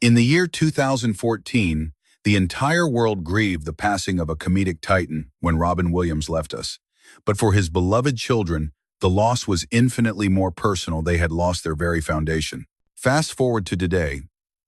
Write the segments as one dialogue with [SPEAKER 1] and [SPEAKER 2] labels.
[SPEAKER 1] In the year 2014, the entire world grieved the passing of a comedic titan when Robin Williams left us. But for his beloved children, the loss was infinitely more personal. They had lost their very foundation. Fast forward to today,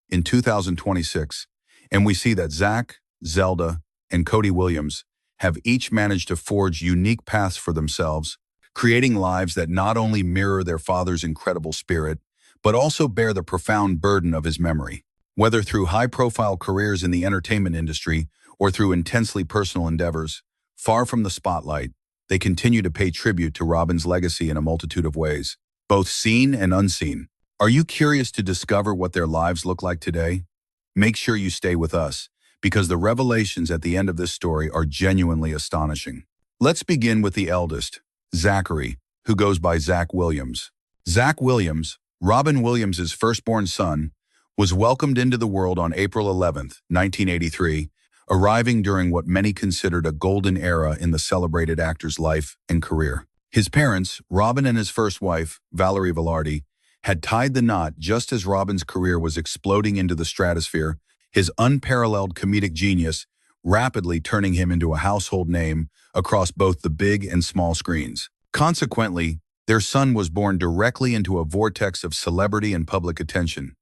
[SPEAKER 1] in 2026, and we see that Zak, Zelda, and Cody Williams have each managed to forge unique paths for themselves, creating lives that not only mirror their father's incredible spirit, but also bear the profound burden of his memory. Whether through high-profile careers in the entertainment industry or through intensely personal endeavors, far from the spotlight, they continue to pay tribute to Robin's legacy in a multitude of ways, both seen and unseen. Are you curious to discover what their lives look like today? Make sure you stay with us, because the revelations at the end of this story are genuinely astonishing. Let's begin with the eldest, Zachary, who goes by Zak Williams. Zak Williams, Robin Williams' firstborn son, was welcomed into the world on April 11, 1983, arriving during what many considered a golden era in the celebrated actor's life and career. His parents, Robin and his first wife, Valerie Velarde, had tied the knot just as Robin's career was exploding into the stratosphere, his unparalleled comedic genius rapidly turning him into a household name across both the big and small screens. Consequently, their son was born directly into a vortex of celebrity and public attention.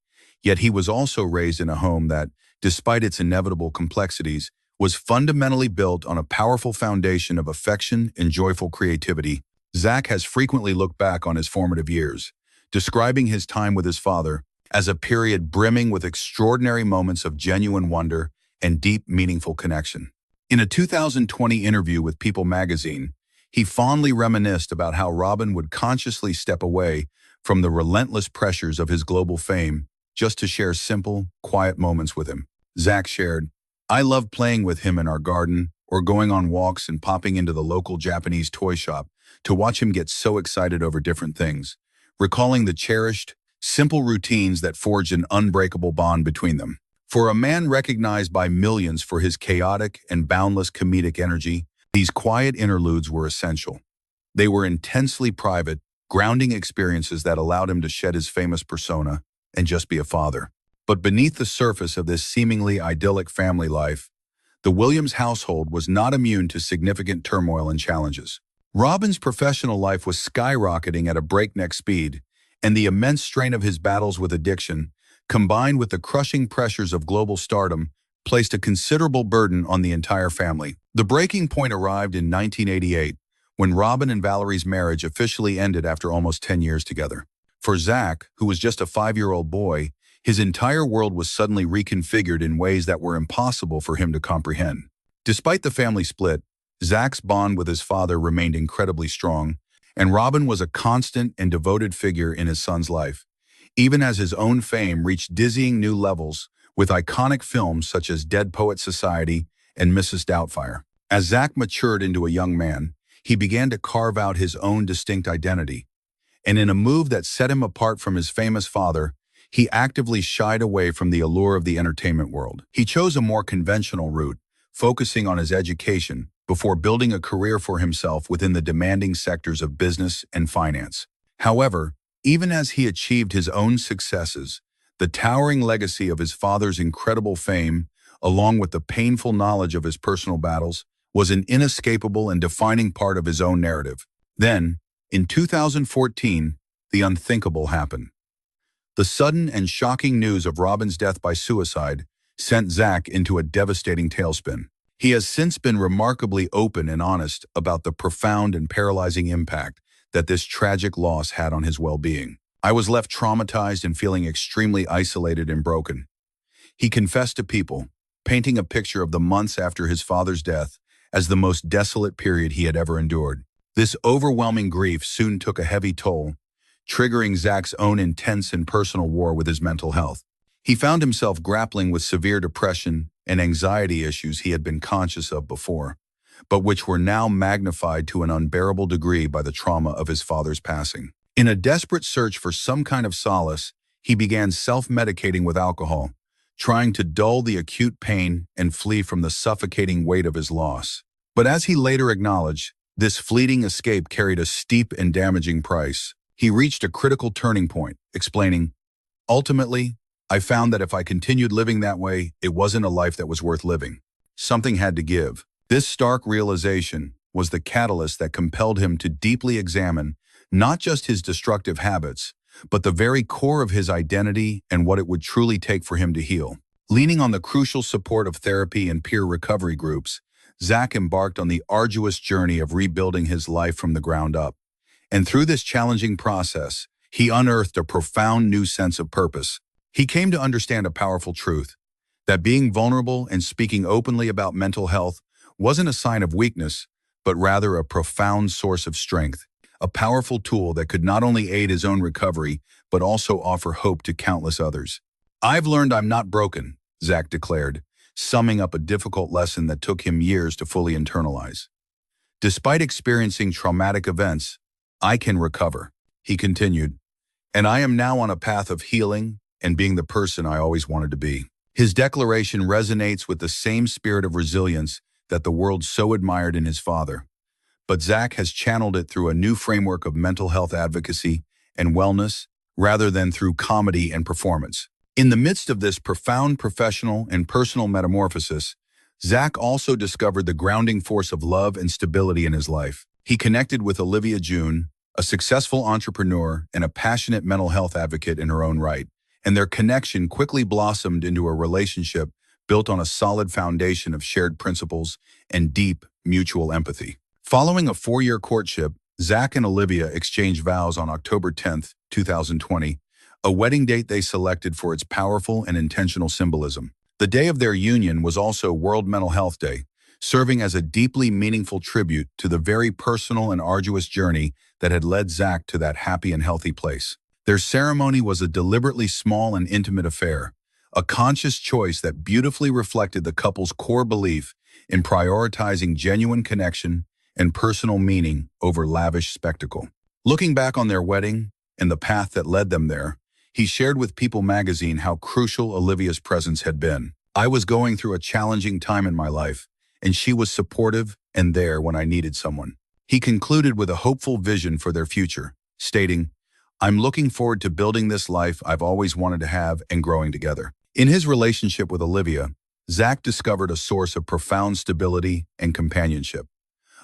[SPEAKER 1] Yet he was also raised in a home that, despite its inevitable complexities, was fundamentally built on a powerful foundation of affection and joyful creativity. Zak has frequently looked back on his formative years, describing his time with his father as a period brimming with extraordinary moments of genuine wonder and deep, meaningful connection. In a 2020 interview with People magazine, he fondly reminisced about how Robin would consciously step away from the relentless pressures of his global fame just to share simple, quiet moments with him. Zak shared, "I loved playing with him in our garden or going on walks and popping into the local Japanese toy shop to watch him get so excited over different things, recalling the cherished, simple routines that forged an unbreakable bond between them." For a man recognized by millions for his chaotic and boundless comedic energy, these quiet interludes were essential. They were intensely private, grounding experiences that allowed him to shed his famous persona and just be a father. But beneath the surface of this seemingly idyllic family life, the Williams household was not immune to significant turmoil and challenges. Robin's professional life was skyrocketing at a breakneck speed, and the immense strain of his battles with addiction, combined with the crushing pressures of global stardom, placed a considerable burden on the entire family. The breaking point arrived in 1988, when Robin and Valerie's marriage officially ended after almost 10 years together. For Zak, who was just a 5-year-old boy, his entire world was suddenly reconfigured in ways that were impossible for him to comprehend. Despite the family split, Zak's bond with his father remained incredibly strong, and Robin was a constant and devoted figure in his son's life, even as his own fame reached dizzying new levels with iconic films such as Dead Poets Society and Mrs. Doubtfire. As Zak matured into a young man, he began to carve out his own distinct identity, and in a move that set him apart from his famous father, he actively shied away from the allure of the entertainment world. He chose a more conventional route, focusing on his education before building a career for himself within the demanding sectors of business and finance. However, even as he achieved his own successes, the towering legacy of his father's incredible fame, along with the painful knowledge of his personal battles, was an inescapable and defining part of his own narrative. Then, in 2014, the unthinkable happened. The sudden and shocking news of Robin's death by suicide sent Zak into a devastating tailspin. He has since been remarkably open and honest about the profound and paralyzing impact that this tragic loss had on his well-being. "I was left traumatized and feeling extremely isolated and broken," he confessed to People, painting a picture of the months after his father's death as the most desolate period he had ever endured. This overwhelming grief soon took a heavy toll, triggering Zak's own intense and personal war with his mental health. He found himself grappling with severe depression and anxiety issues he had been conscious of before, but which were now magnified to an unbearable degree by the trauma of his father's passing. In a desperate search for some kind of solace, he began self-medicating with alcohol, trying to dull the acute pain and flee from the suffocating weight of his loss. But as he later acknowledged, this fleeting escape carried a steep and damaging price. He reached a critical turning point, explaining, "Ultimately, I found that if I continued living that way, it wasn't a life that was worth living. Something had to give. This stark realization was the catalyst that compelled him to deeply examine not just his destructive habits, but the very core of his identity and what it would truly take for him to heal. Leaning on the crucial support of therapy and peer recovery groups, Zak embarked on the arduous journey of rebuilding his life from the ground up. And through this challenging process, he unearthed a profound new sense of purpose. He came to understand a powerful truth, that being vulnerable and speaking openly about mental health wasn't a sign of weakness, but rather a profound source of strength, a powerful tool that could not only aid his own recovery, but also offer hope to countless others. "I've learned I'm not broken," Zak declared, summing up a difficult lesson that took him years to fully internalize. "Despite experiencing traumatic events, I can recover," he continued, "and I am now on a path of healing and being the person I always wanted to be." His declaration resonates with the same spirit of resilience that the world so admired in his father. But Zak has channeled it through a new framework of mental health advocacy and wellness rather than through comedy and performance. In the midst of this profound professional and personal metamorphosis, Zak also discovered the grounding force of love and stability in his life. He connected with Olivia June, a successful entrepreneur and a passionate mental health advocate in her own right, and their connection quickly blossomed into a relationship built on a solid foundation of shared principles and deep mutual empathy. Following a 4-year courtship, Zak and Olivia exchanged vows on October 10, 2020, a wedding date they selected for its powerful and intentional symbolism. The day of their union was also World Mental Health Day, serving as a deeply meaningful tribute to the very personal and arduous journey that had led Zak to that happy and healthy place. Their ceremony was a deliberately small and intimate affair, a conscious choice that beautifully reflected the couple's core belief in prioritizing genuine connection and personal meaning over lavish spectacle. Looking back on their wedding and the path that led them there, he shared with People magazine how crucial Olivia's presence had been. "I was going through a challenging time in my life, and she was supportive and there when I needed someone." He concluded with a hopeful vision for their future, stating, "I'm looking forward to building this life I've always wanted to have and growing together." In his relationship with Olivia, Zak discovered a source of profound stability and companionship,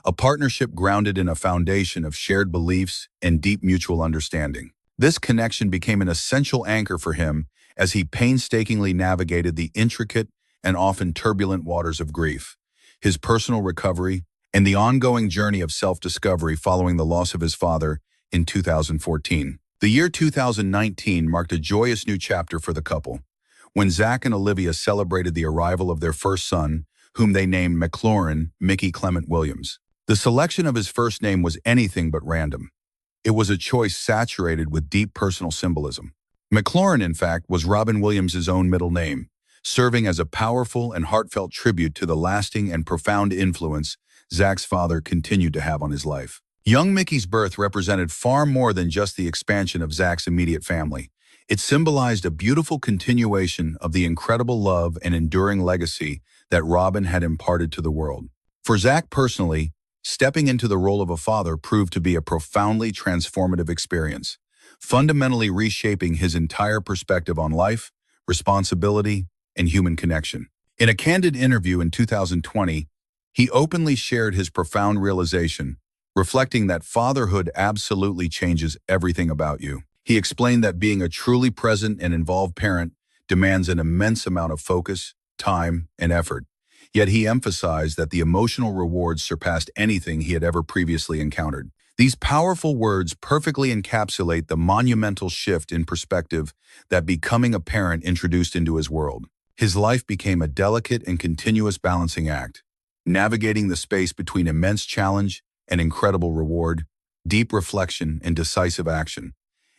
[SPEAKER 1] a partnership grounded in a foundation of shared beliefs and deep mutual understanding. This connection became an essential anchor for him as he painstakingly navigated the intricate and often turbulent waters of grief, his personal recovery, and the ongoing journey of self-discovery following the loss of his father in 2014. The year 2019 marked a joyous new chapter for the couple, when Zak and Olivia celebrated the arrival of their first son, whom they named McLaurin Mickey Clement Williams. The selection of his first name was anything but random. It was a choice saturated with deep personal symbolism. McLaurin, in fact, was Robin Williams' own middle name, serving as a powerful and heartfelt tribute to the lasting and profound influence Zak's father continued to have on his life. Young Mickey's birth represented far more than just the expansion of Zak's immediate family. It symbolized a beautiful continuation of the incredible love and enduring legacy that Robin had imparted to the world. For Zak personally, stepping into the role of a father proved to be a profoundly transformative experience, fundamentally reshaping his entire perspective on life, responsibility, and human connection. In a candid interview in 2020, he openly shared his profound realization, reflecting that fatherhood absolutely changes everything about you. He explained that being a truly present and involved parent demands an immense amount of focus, time, and effort. Yet he emphasized that the emotional rewards surpassed anything he had ever previously encountered. These powerful words perfectly encapsulate the monumental shift in perspective that becoming a parent introduced into his world. His life became a delicate and continuous balancing act, navigating the space between immense challenge and incredible reward, deep reflection and decisive action,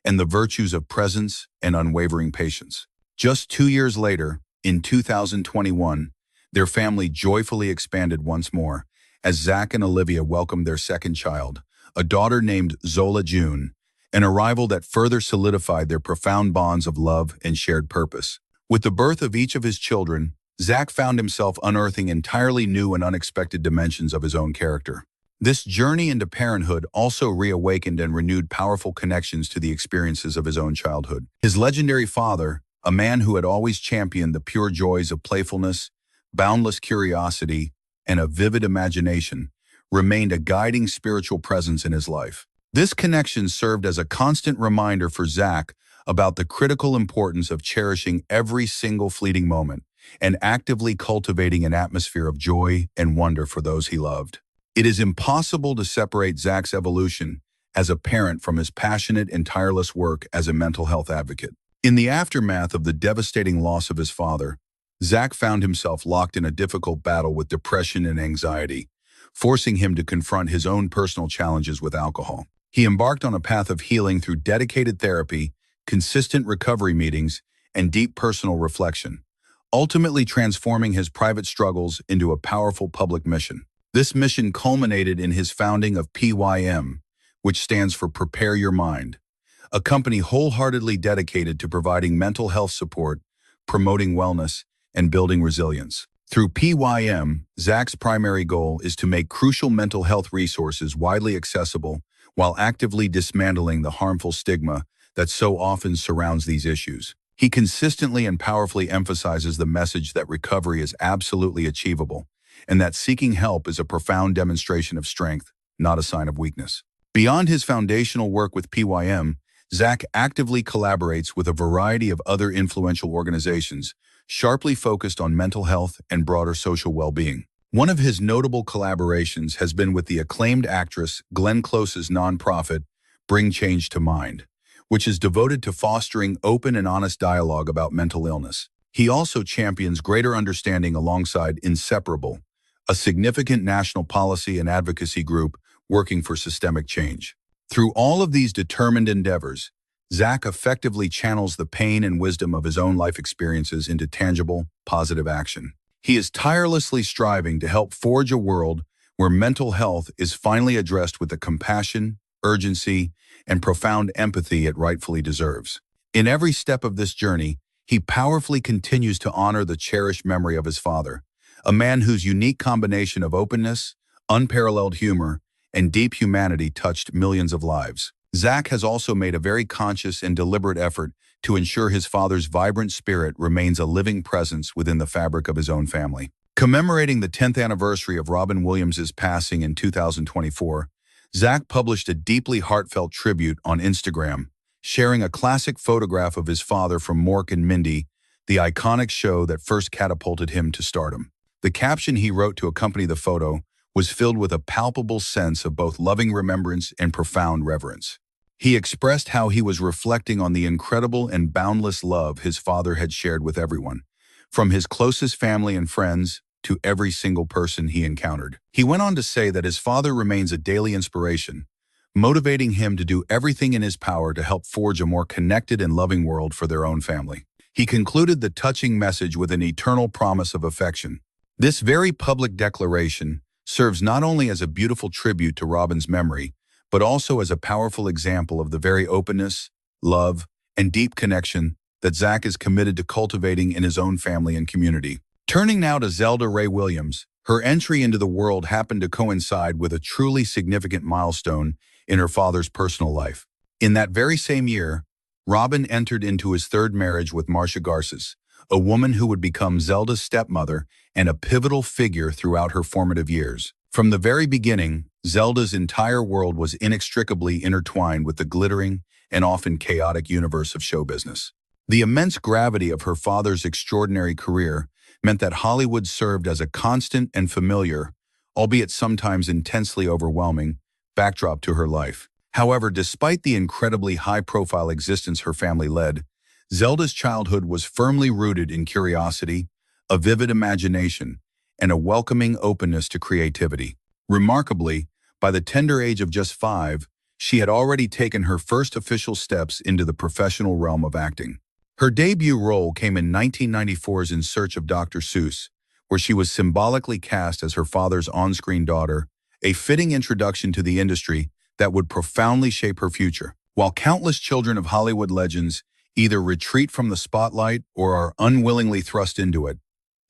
[SPEAKER 1] and the virtues of presence and unwavering patience. Just 2 years later, in 2021, their family joyfully expanded once more as Zak and Olivia welcomed their second child, a daughter named Zola June, an arrival that further solidified their profound bonds of love and shared purpose. With the birth of each of his children, Zak found himself unearthing entirely new and unexpected dimensions of his own character. This journey into parenthood also reawakened and renewed powerful connections to the experiences of his own childhood. His legendary father, a man who had always championed the pure joys of playfulness, boundless curiosity, and a vivid imagination, remained a guiding spiritual presence in his life. This connection served as a constant reminder for Zak about the critical importance of cherishing every single fleeting moment and actively cultivating an atmosphere of joy and wonder for those he loved. It is impossible to separate Zak's evolution as a parent from his passionate and tireless work as a mental health advocate. In the aftermath of the devastating loss of his father, Zak found himself locked in a difficult battle with depression and anxiety, forcing him to confront his own personal challenges with alcohol. He embarked on a path of healing through dedicated therapy, consistent recovery meetings, and deep personal reflection, ultimately transforming his private struggles into a powerful public mission. This mission culminated in his founding of PYM, which stands for Prepare Your Mind, a company wholeheartedly dedicated to providing mental health support, promoting wellness, and building resilience. Through PYM, Zak's primary goal is to make crucial mental health resources widely accessible while actively dismantling the harmful stigma that so often surrounds these issues. He consistently and powerfully emphasizes the message that recovery is absolutely achievable and that seeking help is a profound demonstration of strength, not a sign of weakness. Beyond his foundational work with PYM, Zak actively collaborates with a variety of other influential organizations, sharply focused on mental health and broader social well-being. One of his notable collaborations has been with the acclaimed actress Glenn Close's nonprofit, Bring Change to Mind, which is devoted to fostering open and honest dialogue about mental illness. He also champions greater understanding alongside Inseparable, a significant national policy and advocacy group working for systemic change. Through all of these determined endeavors, Zak effectively channels the pain and wisdom of his own life experiences into tangible, positive action. He is tirelessly striving to help forge a world where mental health is finally addressed with the compassion, urgency, and profound empathy it rightfully deserves. In every step of this journey, he powerfully continues to honor the cherished memory of his father, a man whose unique combination of openness, unparalleled humor, and deep humanity touched millions of lives. Zak has also made a very conscious and deliberate effort to ensure his father's vibrant spirit remains a living presence within the fabric of his own family. Commemorating the 10th anniversary of Robin Williams' passing in 2024, Zak published a deeply heartfelt tribute on Instagram, sharing a classic photograph of his father from Mork and Mindy, the iconic show that first catapulted him to stardom. The caption he wrote to accompany the photo was filled with a palpable sense of both loving remembrance and profound reverence. He expressed how he was reflecting on the incredible and boundless love his father had shared with everyone, from his closest family and friends to every single person he encountered. He went on to say that his father remains a daily inspiration, motivating him to do everything in his power to help forge a more connected and loving world for their own family. He concluded the touching message with an eternal promise of affection. This very public declaration serves not only as a beautiful tribute to Robin's memory, but also as a powerful example of the very openness, love, and deep connection that Zak is committed to cultivating in his own family and community. Turning now to Zelda Williams, her entry into the world happened to coincide with a truly significant milestone in her father's personal life. In that very same year, Robin entered into his third marriage with Marcia Garces, a woman who would become Zelda's stepmother and a pivotal figure throughout her formative years. From the very beginning, Zelda's entire world was inextricably intertwined with the glittering and often chaotic universe of show business. The immense gravity of her father's extraordinary career meant that Hollywood served as a constant and familiar, albeit sometimes intensely overwhelming, backdrop to her life. However, despite the incredibly high-profile existence her family led, Zelda's childhood was firmly rooted in curiosity, a vivid imagination, and a welcoming openness to creativity. Remarkably, by the tender age of just 5, she had already taken her first official steps into the professional realm of acting. Her debut role came in 1994's In Search of Dr. Seuss, where she was symbolically cast as her father's on-screen daughter, a fitting introduction to the industry that would profoundly shape her future. While countless children of Hollywood legends either retreat from the spotlight or are unwillingly thrust into it,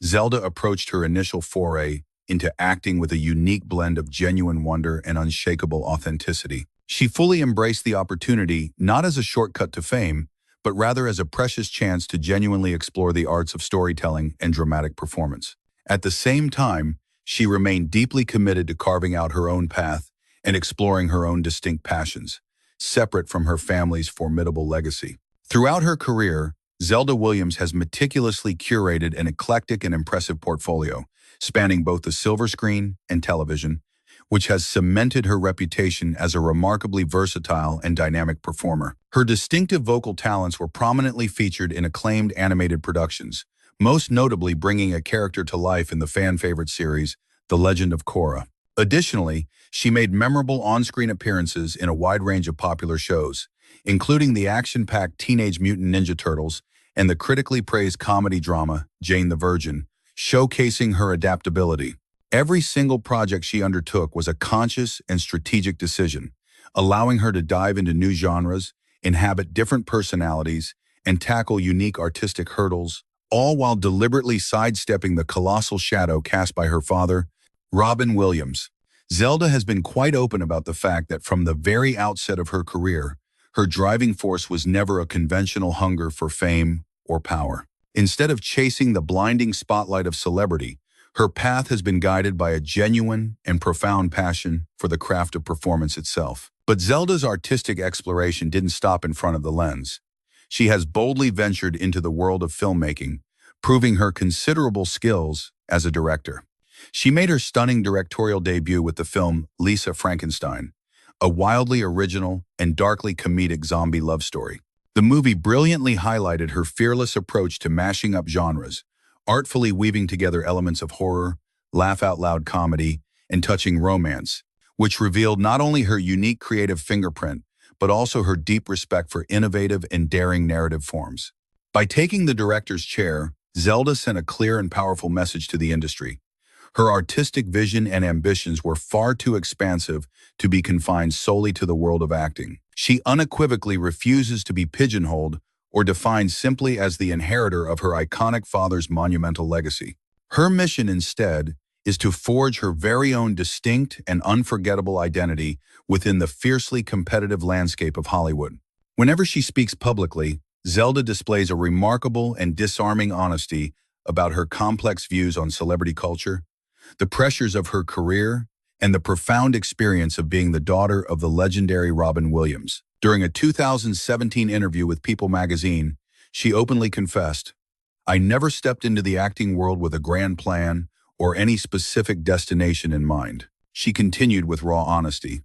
[SPEAKER 1] Zelda approached her initial foray into acting with a unique blend of genuine wonder and unshakable authenticity. She fully embraced the opportunity not as a shortcut to fame, but rather as a precious chance to genuinely explore the arts of storytelling and dramatic performance. At the same time, she remained deeply committed to carving out her own path and exploring her own distinct passions, separate from her family's formidable legacy. Throughout her career, Zelda Williams has meticulously curated an eclectic and impressive portfolio, spanning both the silver screen and television, which has cemented her reputation as a remarkably versatile and dynamic performer. Her distinctive vocal talents were prominently featured in acclaimed animated productions, most notably bringing a character to life in the fan-favorite series, The Legend of Korra. Additionally, she made memorable on-screen appearances in a wide range of popular shows, including the action-packed Teenage Mutant Ninja Turtles and the critically praised comedy drama, Jane the Virgin, showcasing her adaptability. Every single project she undertook was a conscious and strategic decision, allowing her to dive into new genres, inhabit different personalities, and tackle unique artistic hurdles, all while deliberately sidestepping the colossal shadow cast by her father, Robin Williams. Zelda has been quite open about the fact that from the very outset of her career, her driving force was never a conventional hunger for fame or power. Instead of chasing the blinding spotlight of celebrity, her path has been guided by a genuine and profound passion for the craft of performance itself. But Zelda's artistic exploration didn't stop in front of the lens. She has boldly ventured into the world of filmmaking, proving her considerable skills as a director. She made her stunning directorial debut with the film Lisa Frankenstein, a wildly original and darkly comedic zombie love story. The movie brilliantly highlighted her fearless approach to mashing up genres, artfully weaving together elements of horror, laugh-out-loud comedy, and touching romance, which revealed not only her unique creative fingerprint, but also her deep respect for innovative and daring narrative forms. By taking the director's chair, Zelda sent a clear and powerful message to the industry. Her artistic vision and ambitions were far too expansive to be confined solely to the world of acting. She unequivocally refuses to be pigeonholed or defined simply as the inheritor of her iconic father's monumental legacy. Her mission instead is to forge her very own distinct and unforgettable identity within the fiercely competitive landscape of Hollywood. Whenever she speaks publicly, Zelda displays a remarkable and disarming honesty about her complex views on celebrity culture, the pressures of her career, and the profound experience of being the daughter of the legendary Robin Williams. During a 2017 interview with People magazine, she openly confessed, "I never stepped into the acting world with a grand plan or any specific destination in mind." She continued with raw honesty,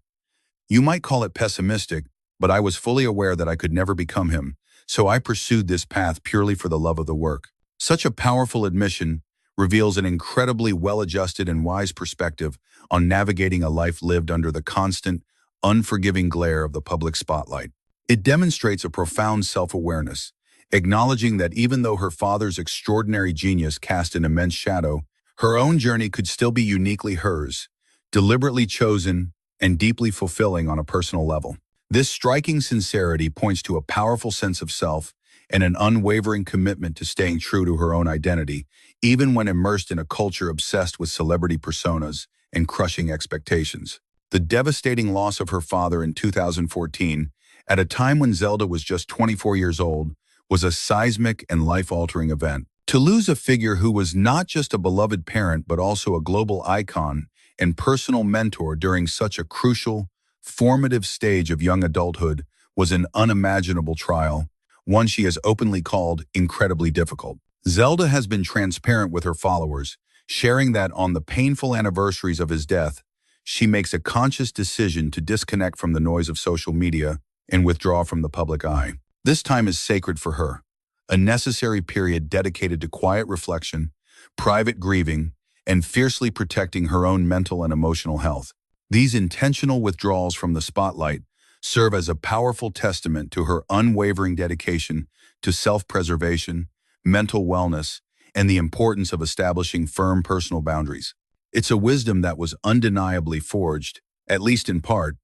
[SPEAKER 1] "You might call it pessimistic, but I was fully aware that I could never become him, so I pursued this path purely for the love of the work." Such a powerful admission reveals an incredibly well-adjusted and wise perspective on navigating a life lived under the constant, unforgiving glare of the public spotlight. It demonstrates a profound self-awareness, acknowledging that even though her father's extraordinary genius cast an immense shadow, her own journey could still be uniquely hers, deliberately chosen and deeply fulfilling on a personal level. This striking sincerity points to a powerful sense of self and an unwavering commitment to staying true to her own identity, even when immersed in a culture obsessed with celebrity personas and crushing expectations. The devastating loss of her father in 2014, at a time when Zelda was just 24 years old, was a seismic and life-altering event. To lose a figure who was not just a beloved parent but also a global icon and personal mentor during such a crucial, formative stage of young adulthood was an unimaginable trial, one she has openly called incredibly difficult. Zelda has been transparent with her followers, sharing that on the painful anniversaries of his death, she makes a conscious decision to disconnect from the noise of social media and withdraw from the public eye. This time is sacred for her, a necessary period dedicated to quiet reflection, private grieving, and fiercely protecting her own mental and emotional health. These intentional withdrawals from the spotlight serve as a powerful testament to her unwavering dedication to self-preservation, mental wellness, and the importance of establishing firm personal boundaries. It's a wisdom that was undeniably forged, at least in part,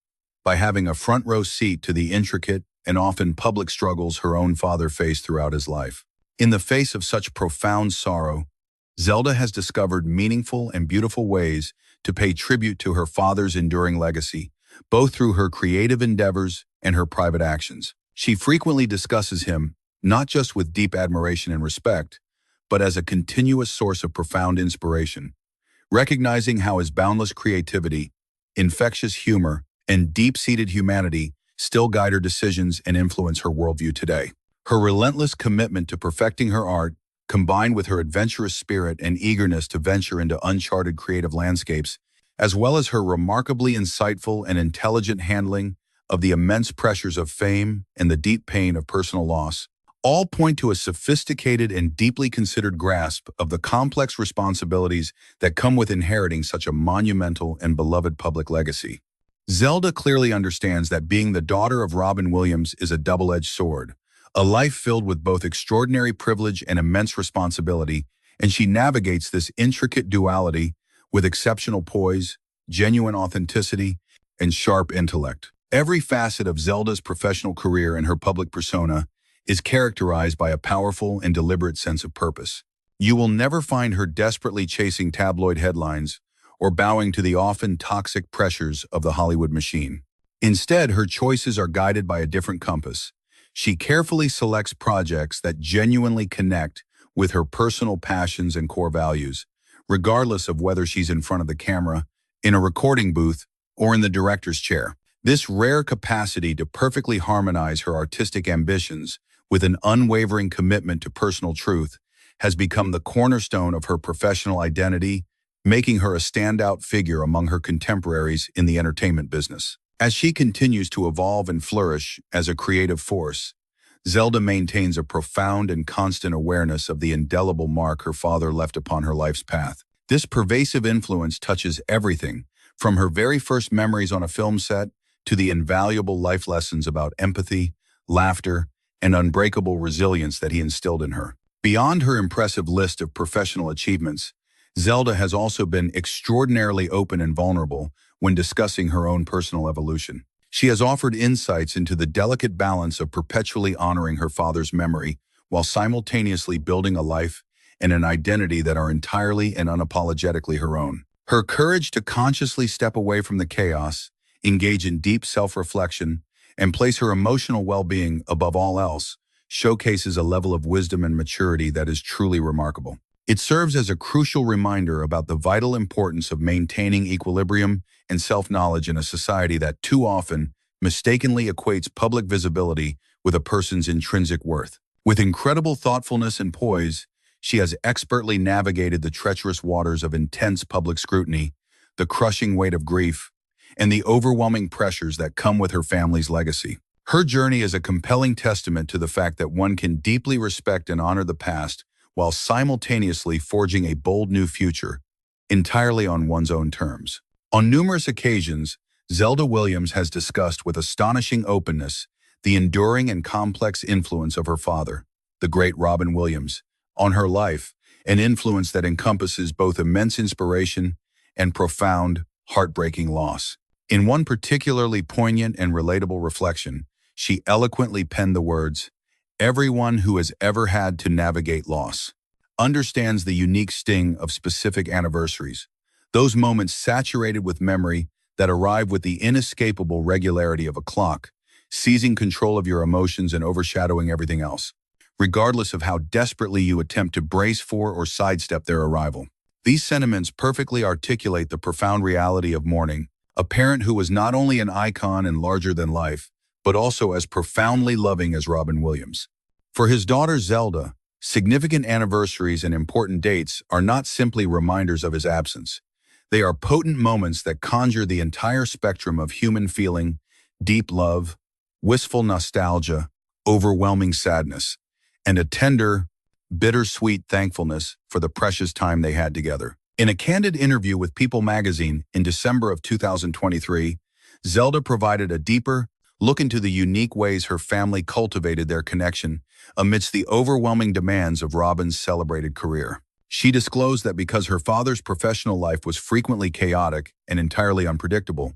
[SPEAKER 1] by having a front-row seat to the intricate and often public struggles her own father faced throughout his life. In the face of such profound sorrow, Zelda has discovered meaningful and beautiful ways to pay tribute to her father's enduring legacy, both through her creative endeavors and her private actions. She frequently discusses him, not just with deep admiration and respect, but as a continuous source of profound inspiration. Recognizing how his boundless creativity, infectious humor, and deep-seated humanity still guide her decisions and influence her worldview today. Her relentless commitment to perfecting her art, combined with her adventurous spirit and eagerness to venture into uncharted creative landscapes, as well as her remarkably insightful and intelligent handling of the immense pressures of fame and the deep pain of personal loss, all point to a sophisticated and deeply considered grasp of the complex responsibilities that come with inheriting such a monumental and beloved public legacy. Zelda clearly understands that being the daughter of Robin Williams is a double-edged sword, a life filled with both extraordinary privilege and immense responsibility, and she navigates this intricate duality with exceptional poise, genuine authenticity, and sharp intellect. Every facet of Zelda's professional career and her public persona is characterized by a powerful and deliberate sense of purpose. You will never find her desperately chasing tabloid headlines or bowing to the often toxic pressures of the Hollywood machine. Instead, her choices are guided by a different compass. She carefully selects projects that genuinely connect with her personal passions and core values, regardless of whether she's in front of the camera, in a recording booth, or in the director's chair. This rare capacity to perfectly harmonize her artistic ambitions with an unwavering commitment to personal truth has become the cornerstone of her professional identity, making her a standout figure among her contemporaries in the entertainment business. As she continues to evolve and flourish as a creative force, Zelda maintains a profound and constant awareness of the indelible mark her father left upon her life's path. This pervasive influence touches everything, from her very first memories on a film set to the invaluable life lessons about empathy, laughter, and unbreakable resilience that he instilled in her. Beyond her impressive list of professional achievements, Zelda has also been extraordinarily open and vulnerable when discussing her own personal evolution. She has offered insights into the delicate balance of perpetually honoring her father's memory while simultaneously building a life and an identity that are entirely and unapologetically her own. Her courage to consciously step away from the chaos, engage in deep self-reflection, and place her emotional well-being above all else showcases a level of wisdom and maturity that is truly remarkable. It serves as a crucial reminder about the vital importance of maintaining equilibrium and self-knowledge in a society that too often mistakenly equates public visibility with a person's intrinsic worth. With incredible thoughtfulness and poise, she has expertly navigated the treacherous waters of intense public scrutiny, the crushing weight of grief, and the overwhelming pressures that come with her family's legacy. Her journey is a compelling testament to the fact that one can deeply respect and honor the past while simultaneously forging a bold new future, entirely on one's own terms. On numerous occasions, Zelda Williams has discussed with astonishing openness the enduring and complex influence of her father, the great Robin Williams, on her life, an influence that encompasses both immense inspiration and profound, heartbreaking loss. In one particularly poignant and relatable reflection, she eloquently penned the words, "Everyone who has ever had to navigate loss understands the unique sting of specific anniversaries, those moments saturated with memory that arrive with the inescapable regularity of a clock, seizing control of your emotions and overshadowing everything else, regardless of how desperately you attempt to brace for or sidestep their arrival." These sentiments perfectly articulate the profound reality of mourning, a parent who was not only an icon and larger than life, but also as profoundly loving as Robin Williams. For his daughter Zelda, significant anniversaries and important dates are not simply reminders of his absence. They are potent moments that conjure the entire spectrum of human feeling, deep love, wistful nostalgia, overwhelming sadness, and a tender, bittersweet thankfulness for the precious time they had together. In a candid interview with People magazine in December of 2023, Zelda provided a deeper look into the unique ways her family cultivated their connection amidst the overwhelming demands of Robin's celebrated career. She disclosed that because her father's professional life was frequently chaotic and entirely unpredictable,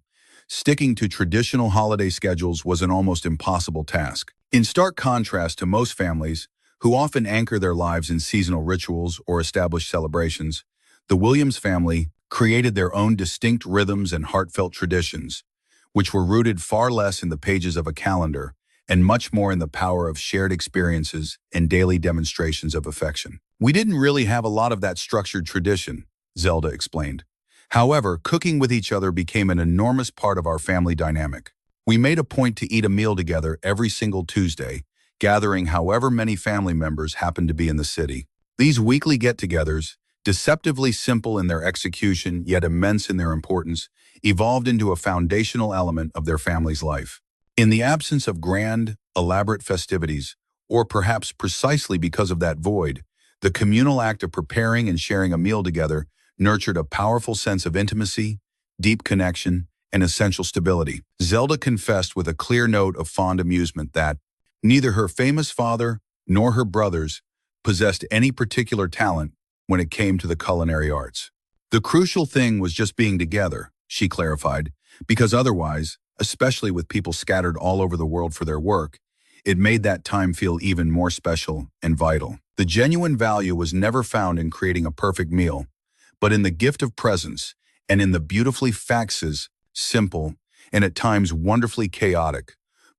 [SPEAKER 1] sticking to traditional holiday schedules was an almost impossible task. In stark contrast to most families, who often anchor their lives in seasonal rituals or established celebrations, the Williams family created their own distinct rhythms and heartfelt traditions, which were rooted far less in the pages of a calendar and much more in the power of shared experiences and daily demonstrations of affection. We didn't really have a lot of that structured tradition, Zelda explained. However, cooking with each other became an enormous part of our family dynamic. We made a point to eat a meal together every single Tuesday, gathering however many family members happened to be in the city. These weekly get-togethers, deceptively simple in their execution yet immense in their importance, evolved into a foundational element of their family's life. In the absence of grand, elaborate festivities, or perhaps precisely because of that void, the communal act of preparing and sharing a meal together nurtured a powerful sense of intimacy, deep connection, and essential stability. Zelda confessed with a clear note of fond amusement that neither her famous father nor her brothers possessed any particular talent when it came to the culinary arts. The crucial thing was just being together, she clarified, because otherwise, especially with people scattered all over the world for their work, it made that time feel even more special and vital. The genuine value was never found in creating a perfect meal, but in the gift of presence and in the beautifully factious, simple, and at times wonderfully chaotic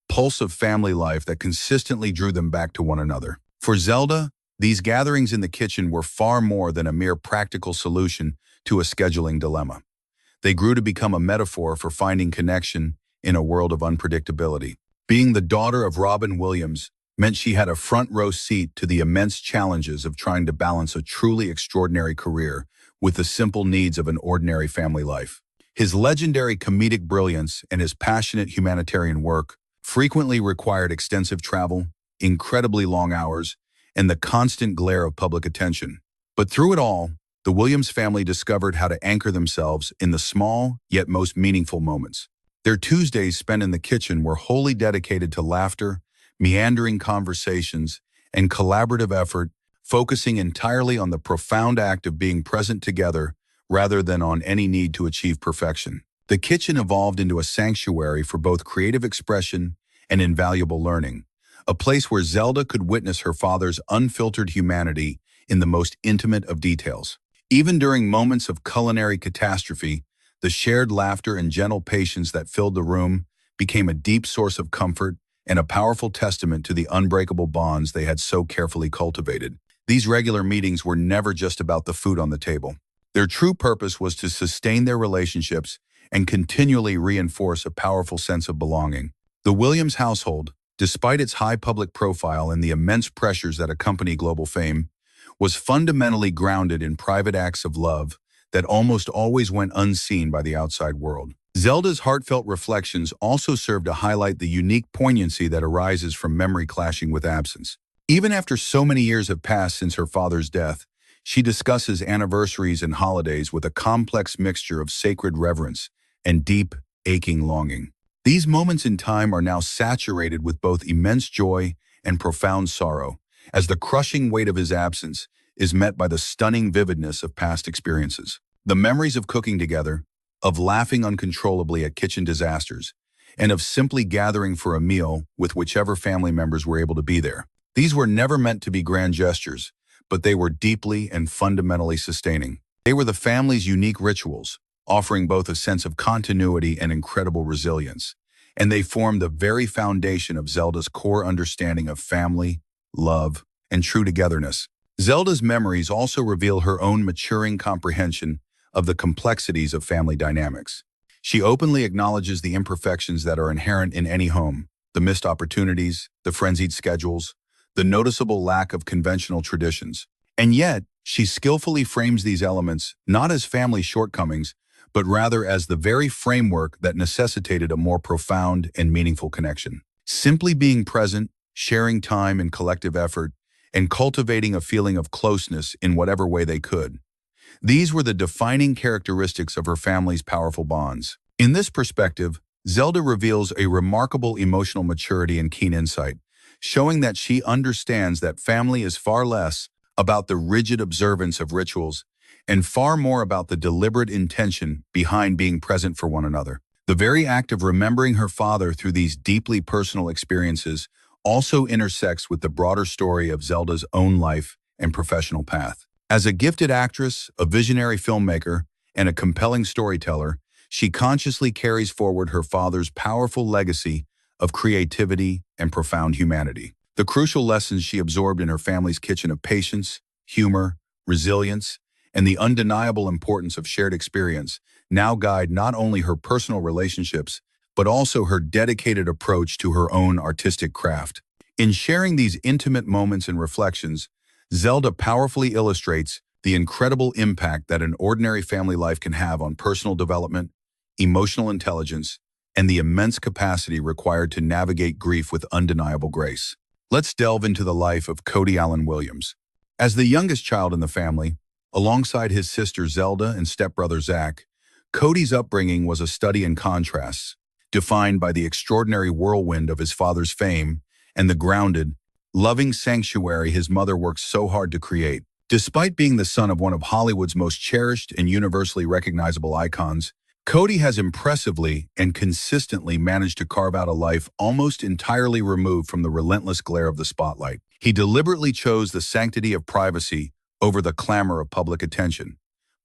[SPEAKER 1] pulse of family life that consistently drew them back to one another. For Zelda, these gatherings in the kitchen were far more than a mere practical solution to a scheduling dilemma. They grew to become a metaphor for finding connection in a world of unpredictability. Being the daughter of Robin Williams meant she had a front row seat to the immense challenges of trying to balance a truly extraordinary career with the simple needs of an ordinary family life. His legendary comedic brilliance and his passionate humanitarian work frequently required extensive travel, incredibly long hours, and the constant glare of public attention. But through it all, the Williams family discovered how to anchor themselves in the small yet most meaningful moments. Their Tuesdays spent in the kitchen were wholly dedicated to laughter, meandering conversations, and collaborative effort, focusing entirely on the profound act of being present together rather than on any need to achieve perfection. The kitchen evolved into a sanctuary for both creative expression and invaluable learning, a place where Zelda could witness her father's unfiltered humanity in the most intimate of details. Even during moments of culinary catastrophe, the shared laughter and gentle patience that filled the room became a deep source of comfort and a powerful testament to the unbreakable bonds they had so carefully cultivated. These regular meetings were never just about the food on the table. Their true purpose was to sustain their relationships and continually reinforce a powerful sense of belonging. The Williams household, despite its high public profile and the immense pressures that accompany global fame, was fundamentally grounded in private acts of love that almost always went unseen by the outside world. Zelda's heartfelt reflections also serve to highlight the unique poignancy that arises from memory clashing with absence. Even after so many years have passed since her father's death, she discusses anniversaries and holidays with a complex mixture of sacred reverence and deep, aching longing. These moments in time are now saturated with both immense joy and profound sorrow, as the crushing weight of his absence is met by the stunning vividness of past experiences. The memories of cooking together, of laughing uncontrollably at kitchen disasters, and of simply gathering for a meal with whichever family members were able to be there. These were never meant to be grand gestures, but they were deeply and fundamentally sustaining. They were the family's unique rituals, offering both a sense of continuity and incredible resilience, and they formed the very foundation of Zelda's core understanding of family, love, and true togetherness. Zelda's memories also reveal her own maturing comprehension of the complexities of family dynamics. She openly acknowledges the imperfections that are inherent in any home, the missed opportunities, the frenzied schedules, the noticeable lack of conventional traditions. And yet, she skillfully frames these elements not as family shortcomings, but rather as the very framework that necessitated a more profound and meaningful connection. Simply being present, sharing time and collective effort, and cultivating a feeling of closeness in whatever way they could. These were the defining characteristics of her family's powerful bonds. In this perspective, Zelda reveals a remarkable emotional maturity and keen insight, showing that she understands that family is far less about the rigid observance of rituals and far more about the deliberate intention behind being present for one another. The very act of remembering her father through these deeply personal experiences also intersects with the broader story of Zelda's own life and professional path. As a gifted actress, a visionary filmmaker, and a compelling storyteller, she consciously carries forward her father's powerful legacy of creativity and profound humanity. The crucial lessons she absorbed in her family's kitchen of patience, humor, resilience, and the undeniable importance of shared experience now guide not only her personal relationships, but also her dedicated approach to her own artistic craft. In sharing these intimate moments and reflections, Zelda powerfully illustrates the incredible impact that an ordinary family life can have on personal development, emotional intelligence, and the immense capacity required to navigate grief with undeniable grace. Let's delve into the life of Cody Allen Williams. As the youngest child in the family, alongside his sister Zelda and stepbrother Zak, Cody's upbringing was a study in contrasts, defined by the extraordinary whirlwind of his father's fame and the grounded, loving sanctuary his mother worked so hard to create. Despite being the son of one of Hollywood's most cherished and universally recognizable icons, Cody has impressively and consistently managed to carve out a life almost entirely removed from the relentless glare of the spotlight. He deliberately chose the sanctity of privacy over the clamor of public attention,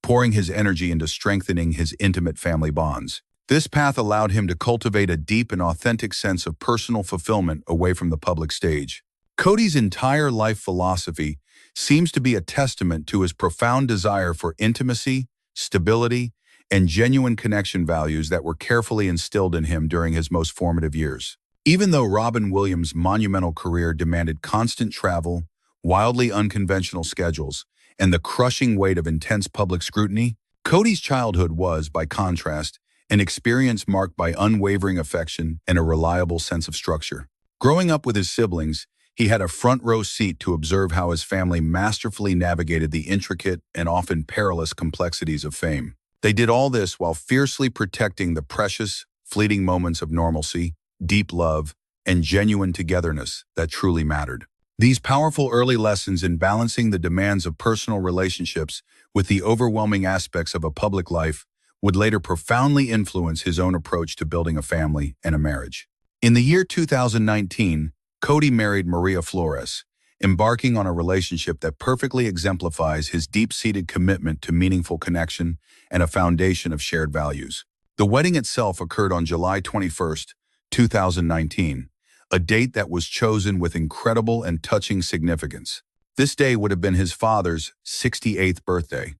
[SPEAKER 1] pouring his energy into strengthening his intimate family bonds. This path allowed him to cultivate a deep and authentic sense of personal fulfillment away from the public stage. Cody's entire life philosophy seems to be a testament to his profound desire for intimacy, stability, and genuine connection values that were carefully instilled in him during his most formative years. Even though Robin Williams' monumental career demanded constant travel, wildly unconventional schedules, and the crushing weight of intense public scrutiny, Cody's childhood was, by contrast, an experience marked by unwavering affection and a reliable sense of structure. Growing up with his siblings, he had a front-row seat to observe how his family masterfully navigated the intricate and often perilous complexities of fame. They did all this while fiercely protecting the precious, fleeting moments of normalcy, deep love, and genuine togetherness that truly mattered. These powerful early lessons in balancing the demands of personal relationships with the overwhelming aspects of a public life would later profoundly influence his own approach to building a family and a marriage. In the year 2019, Cody married Maria Flores, embarking on a relationship that perfectly exemplifies his deep-seated commitment to meaningful connection and a foundation of shared values. The wedding itself occurred on July 21st, 2019, a date that was chosen with incredible and touching significance. This day would have been his father's 68th birthday.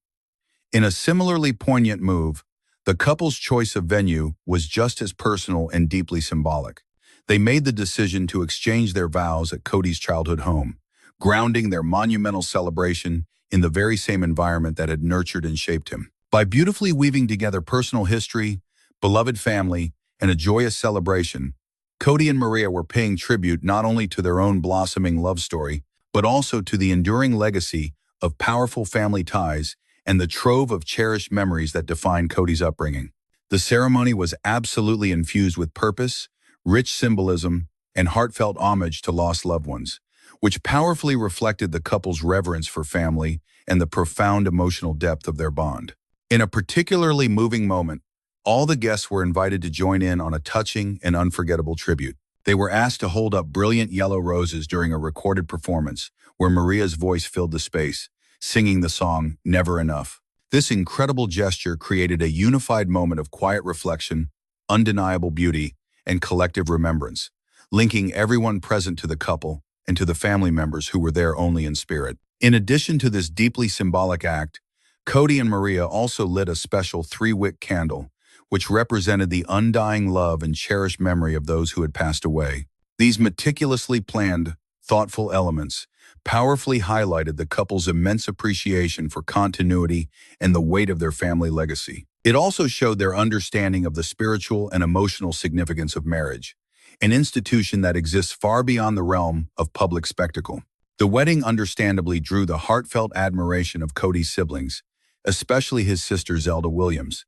[SPEAKER 1] In a similarly poignant move, the couple's choice of venue was just as personal and deeply symbolic. They made the decision to exchange their vows at Cody's childhood home, grounding their monumental celebration in the very same environment that had nurtured and shaped him. By beautifully weaving together personal history, beloved family, and a joyous celebration, Cody and Maria were paying tribute not only to their own blossoming love story, but also to the enduring legacy of powerful family ties and the trove of cherished memories that defined Cody's upbringing. The ceremony was absolutely infused with purpose, rich symbolism, and heartfelt homage to lost loved ones, which powerfully reflected the couple's reverence for family and the profound emotional depth of their bond. In a particularly moving moment, all the guests were invited to join in on a touching and unforgettable tribute. They were asked to hold up brilliant yellow roses during a recorded performance where Maria's voice filled the space, singing the song "Never Enough." This incredible gesture created a unified moment of quiet reflection, undeniable beauty, and collective remembrance, linking everyone present to the couple and to the family members who were there only in spirit. In addition to this deeply symbolic act, Cody and Maria also lit a special 3-wick candle, which represented the undying love and cherished memory of those who had passed away. These meticulously planned, thoughtful elements powerfully highlighted the couple's immense appreciation for continuity and the weight of their family legacy. It also showed their understanding of the spiritual and emotional significance of marriage, an institution that exists far beyond the realm of public spectacle. The wedding understandably drew the heartfelt admiration of Cody's siblings, especially his sister Zelda Williams,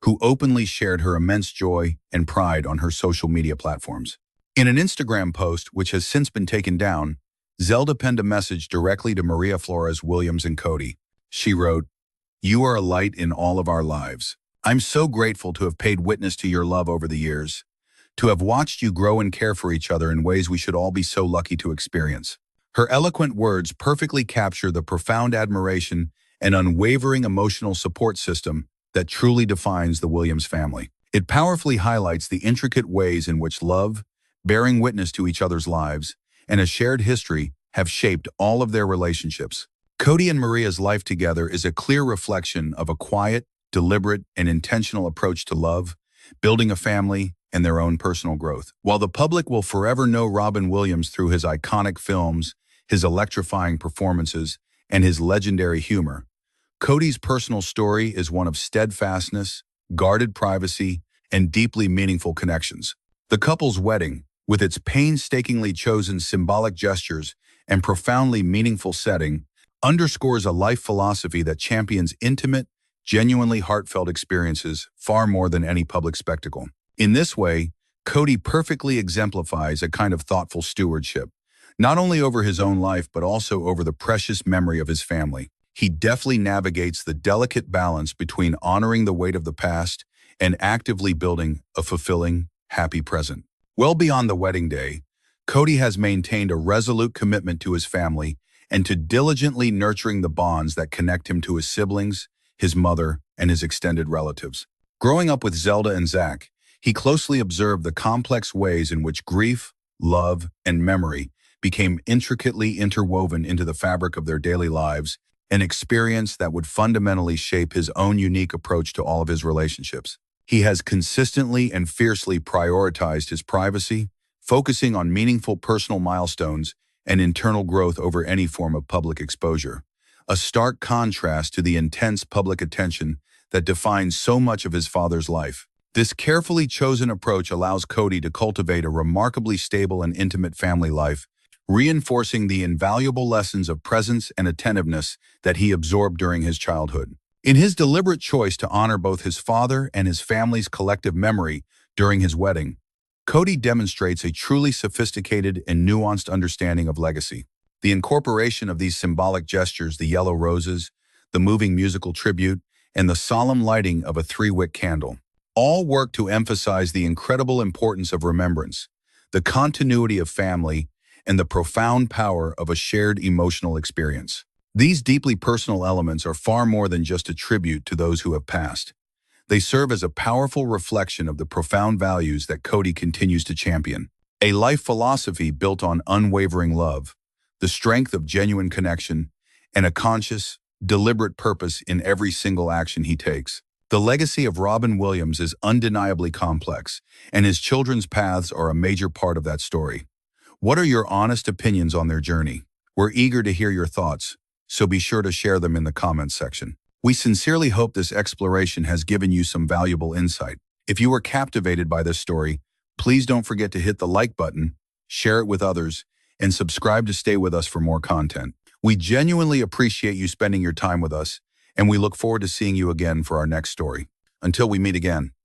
[SPEAKER 1] who openly shared her immense joy and pride on her social media platforms. In an Instagram post, which has since been taken down, Zelda penned a message directly to Maria Flores Williams and Cody. She wrote, "You are a light in all of our lives. I'm so grateful to have paid witness to your love over the years, to have watched you grow and care for each other in ways we should all be so lucky to experience." Her eloquent words perfectly capture the profound admiration and unwavering emotional support system that truly defines the Williams family. It powerfully highlights the intricate ways in which love, bearing witness to each other's lives, and a shared history have shaped all of their relationships. Cody and Maria's life together is a clear reflection of a quiet, deliberate, and intentional approach to love, building a family, and their own personal growth. While the public will forever know Robin Williams through his iconic films, his electrifying performances, and his legendary humor, Cody's personal story is one of steadfastness, guarded privacy, and deeply meaningful connections. The couple's wedding, with its painstakingly chosen symbolic gestures and profoundly meaningful setting, underscores a life philosophy that champions intimate, genuinely heartfelt experiences far more than any public spectacle. In this way, Cody perfectly exemplifies a kind of thoughtful stewardship, not only over his own life but also over the precious memory of his family. He deftly navigates the delicate balance between honoring the weight of the past and actively building a fulfilling, happy present. Well beyond the wedding day, Cody has maintained a resolute commitment to his family and to diligently nurturing the bonds that connect him to his siblings, his mother, and his extended relatives. Growing up with Zelda and Zak, he closely observed the complex ways in which grief, love, and memory became intricately interwoven into the fabric of their daily lives, an experience that would fundamentally shape his own unique approach to all of his relationships. He has consistently and fiercely prioritized his privacy, focusing on meaningful personal milestones and internal growth over any form of public exposure, a stark contrast to the intense public attention that defines so much of his father's life. This carefully chosen approach allows Cody to cultivate a remarkably stable and intimate family life, reinforcing the invaluable lessons of presence and attentiveness that he absorbed during his childhood. In his deliberate choice to honor both his father and his family's collective memory during his wedding, Cody demonstrates a truly sophisticated and nuanced understanding of legacy. The incorporation of these symbolic gestures, the yellow roses, the moving musical tribute, and the solemn lighting of a 3-wick candle, all work to emphasize the incredible importance of remembrance, the continuity of family, and the profound power of a shared emotional experience. These deeply personal elements are far more than just a tribute to those who have passed. They serve as a powerful reflection of the profound values that Cody continues to champion. A life philosophy built on unwavering love, the strength of genuine connection, and a conscious, deliberate purpose in every single action he takes. The legacy of Robin Williams is undeniably complex, and his children's paths are a major part of that story. What are your honest opinions on their journey? We're eager to hear your thoughts, so be sure to share them in the comments section. We sincerely hope this exploration has given you some valuable insight. If you were captivated by this story, please don't forget to hit the like button, share it with others, and subscribe to stay with us for more content. We genuinely appreciate you spending your time with us, and we look forward to seeing you again for our next story. Until we meet again.